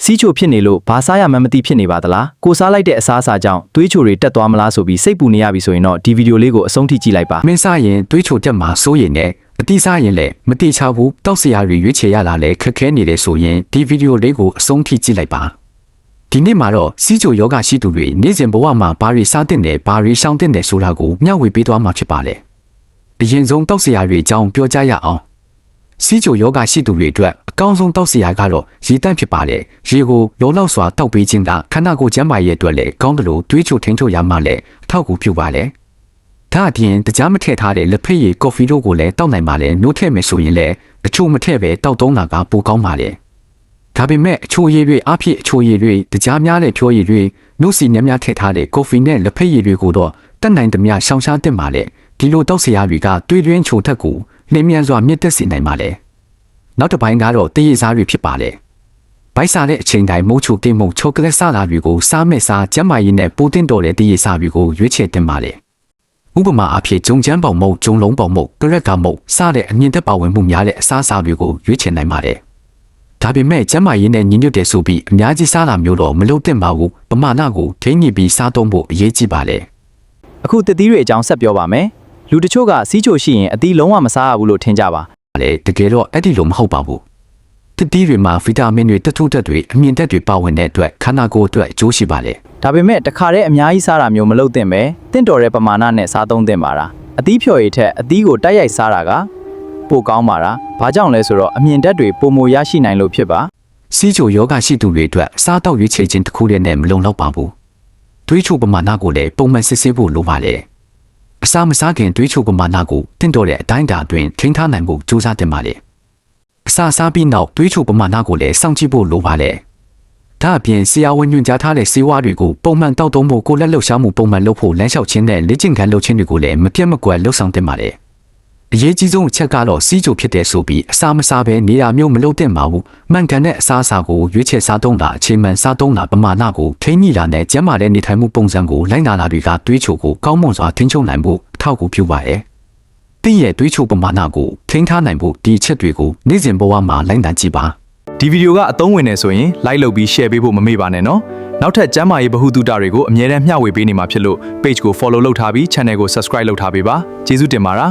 စီးချိုဖြစ်နေလို့ဘာစားရမှန်းမသိဖြစ်နေပါသလားကိုစားလိုက်တဲ့အစားအစာကြောင့်သွေးချိုတွေတက်သွားမလားဆိုပြီးစိတ်ပူနေရပြီဆိုရင်တော့ဒီဗီဒီယိုလေးကိုအဆုံးထိကြည့်လိုက်ပါမင်းစားရင်တွေးချိုတက်မှာစိုးရင်နဲ့အတိစားရင်လည်းမတိချဘူးတောက်စရာတွေရွေးချယ်ရလာလဲခက်ခဲနေတယ်ဆိုရင်ဒီဗီဒီယိုလေးကိုအဆုံးထိကြည့်လိုက်ပါဒီနေ့မှာတော့စီးချိုယောဂရှိသူတွေနေ့စဉ်ဘဝမှာဘာတွေစားတဲ့နဲ့ဘာတွေရှောင်တဲ့နဲ့ဆိုတာကိုမျှဝေပေးသွားမှာဖြစ်ပါလေအရင်ဆုံးတောက်စရာတွေအကြောင်းပြောကြရအောင်စီးချိုယောဂရှိသူတွေအတွက်အကောင်းဆုံးတောက်စရာကတော့ရေတန့်ဖြစ်ပါလေရေကိုလောလောက်စွာတောက်ပေးခြင်းကခန္ဓာကိုယ်ကျန်းမာရေးအတွက်လည်းကောင်းတယ်လို့တွေးချိုထိန်းချုပ်ရမှလည်းအထောက်အကူပြုပါလေဒါအပြင်တရားမထည့်ထားတဲ့လက်ဖက်ရည်ကော်ဖီတို့ကိုလည်းတောက်နိုင်ပါလေမျိုးထည့်မယ်ဆိုရင်လည်းအချို့မထည့်ပဲတောက်သုံးတာကပိုကောင်းပါလေဒါပေမဲ့အချို့ရည်တွေအဖြစ်အချို့ရည်တွေတရားများတဲ့ဖြိုးရည်တွေနှုတ်စီများများထည့်ထားတဲ့ကော်ဖီနဲ့လက်ဖက်ရည်တွေကိုတော့တတ်နိုင်သမျှရှောင်ရှားတင်ပါလေဒီလိုတောက်စရာတွေကတွေးတွင်းချိုထက်ကိုလင်းမြန်စွာမြင့်တက်စေနိုင်ပါလေနောက်တစ်ပိုင်းကတော့တရေစားတွေဖြစ်ပါလေဘိုက်စားတဲ့အချိန်တိုင်းမိုးချိုကိမုံချောကလက်စားတာတွေကိုစားမဲ့စားကျန်းမာရေးနဲ့ပိုးတင်တော်တဲ့တရေစားတွေကိုရွေးချယ်တင်ပါလေဥပမာအဖြစ်ဂျုံချမ်းပေါင်မုတ်ဂျုံလုံးပေါင်မုတ်ကရက်ကမုတ်စားတဲ့အမြင့်တက်ပါဝင်မှုများတဲ့အစားအစာတွေကိုရွေးချယ်နိုင်ပါတယ်ဒါပေမဲ့ကျန်းမာရေးနဲ့ညီညွတ်တဲ့ဆိုပြီးအများကြီးစားတာမျိုးတော့မလုပ်သင့်ပါဘူးပမာဏကိုထိန်းညှိပြီးစားသုံးဖို့အရေးကြီးပါလေအခုသစ်သီးတွေအကြောင်းဆက်ပြောပါမယ်လူတချို့ကစီးချိုရှိရင်အသီးလုံးဝမစားရဘူးလို့ထင်ကြပါလေတကယ်တော့အဲ့ဒီလိုမဟုတ်ပါဘူးသစ်သီးတွေမှာဗီတာမင်တွေတထုဓာတ်တွေအမြင့်ဓာတ်တွေပါဝင်တဲ့အတွက်ခန္ဓာကိုယ်အတွက်အကျိုးရှိပါလေဒါပေမဲ့တခါတည်းအများကြီးစားတာမျိုးမလုပ်သင့်ပဲတင့်တော်တဲ့ပမာဏနဲ့စားသုံးသင့်ပါတာအသီးဖြော်ရည်ထက်အသီးကိုတိုက်ရိုက်စားတာကပိုကောင်းပါတာဘာကြောင့်လဲဆိုတော့အမြင့်ဓာတ်တွေပိုမိုရရှိနိုင်လို့ဖြစ်ပါစီးချိုယောဂရှိသူတွေအတွက်စားတော့ရွေးချယ်ခြင်းတစ်ခုတည်းနဲ့မလုံလောက်ပါဘူးတွေးချိုပမာဏကိုလည်းပုံမှန်စစ်ဆေးဖို့လိုပါလေအစားမစားခင်တွေးချိုပမာဏကိုတင့်တော်တဲ့အတိုင်းအတာအတွင်းထိန်းထားနိုင်ဖို့ကြိုးစားတင်ပါလေအစားစားပြီးနောက်တွေးချိုပမာဏကိုလည်းစောင့်ကြည့်ဖို့လိုပါလေဒါအပြင်ဆရာဝန်ညွှန်ကြားထားတဲ့ဆေးဝါးတွေကိုပုံမှန်တောက်သုံးဖို့ကိုလက်လှုပ်ရှားမှုပုံမှန်လုပ်ဖို့လမ်းလျှောက်ခြင်းနဲ့လေ့ကျင့်ခန်းလုပ်ခြင်းတွေကိုလည်းမပြတ်မကွက်လှုပ်ဆောင်တင်ပါလေအရေးကြီးဆုံးအချက်ကတော့စီးချိုဖြစ်တဲ့ဆိုပြီးအစားမစားဘဲနေရာမျိုးမလုပ်သင့်ပါဘူးမှန်ကန်တဲ့အစားအစာကိုရွေးချယ်စားသုံးတာအခြေမှန်စားသုံးတာပမာဏကိုထိန်းညှိတာနဲ့ကျန်းမာတဲ့နေထိုင်မှုပုံစံကိုလိုက်နာတာတွေကတွေးချိုကိုကောင်းမွန်စွာထိန်းချုပ်နိုင်ဖို့အထောက်အကူပြုပါရဲ့တင့်ရဲ့တွေးချိုပမာဏကိုထိန်းထားနိုင်ဖို့ဒီအချက်တွေကိုနေ့စဉ်ဘဝမှာလိုက်နာကြည့်ပါဒီဗီဒီယိုကအသုံးဝင်နေဆိုရင် like လုပ်ပြီး share ပေးဖို့မမေ့ပါနဲ့နော်နောက်ထပ်ကျမ်းမာရေးဗဟုသုတတွေကိုအမြဲတမ်းမျှဝေပေးနေမှာဖြစ်လို့ page ကို follow လုပ်ထားပြီး channel ကို subscribe လုပ်ထားပေးပါကျေးဇူးတင်ပါ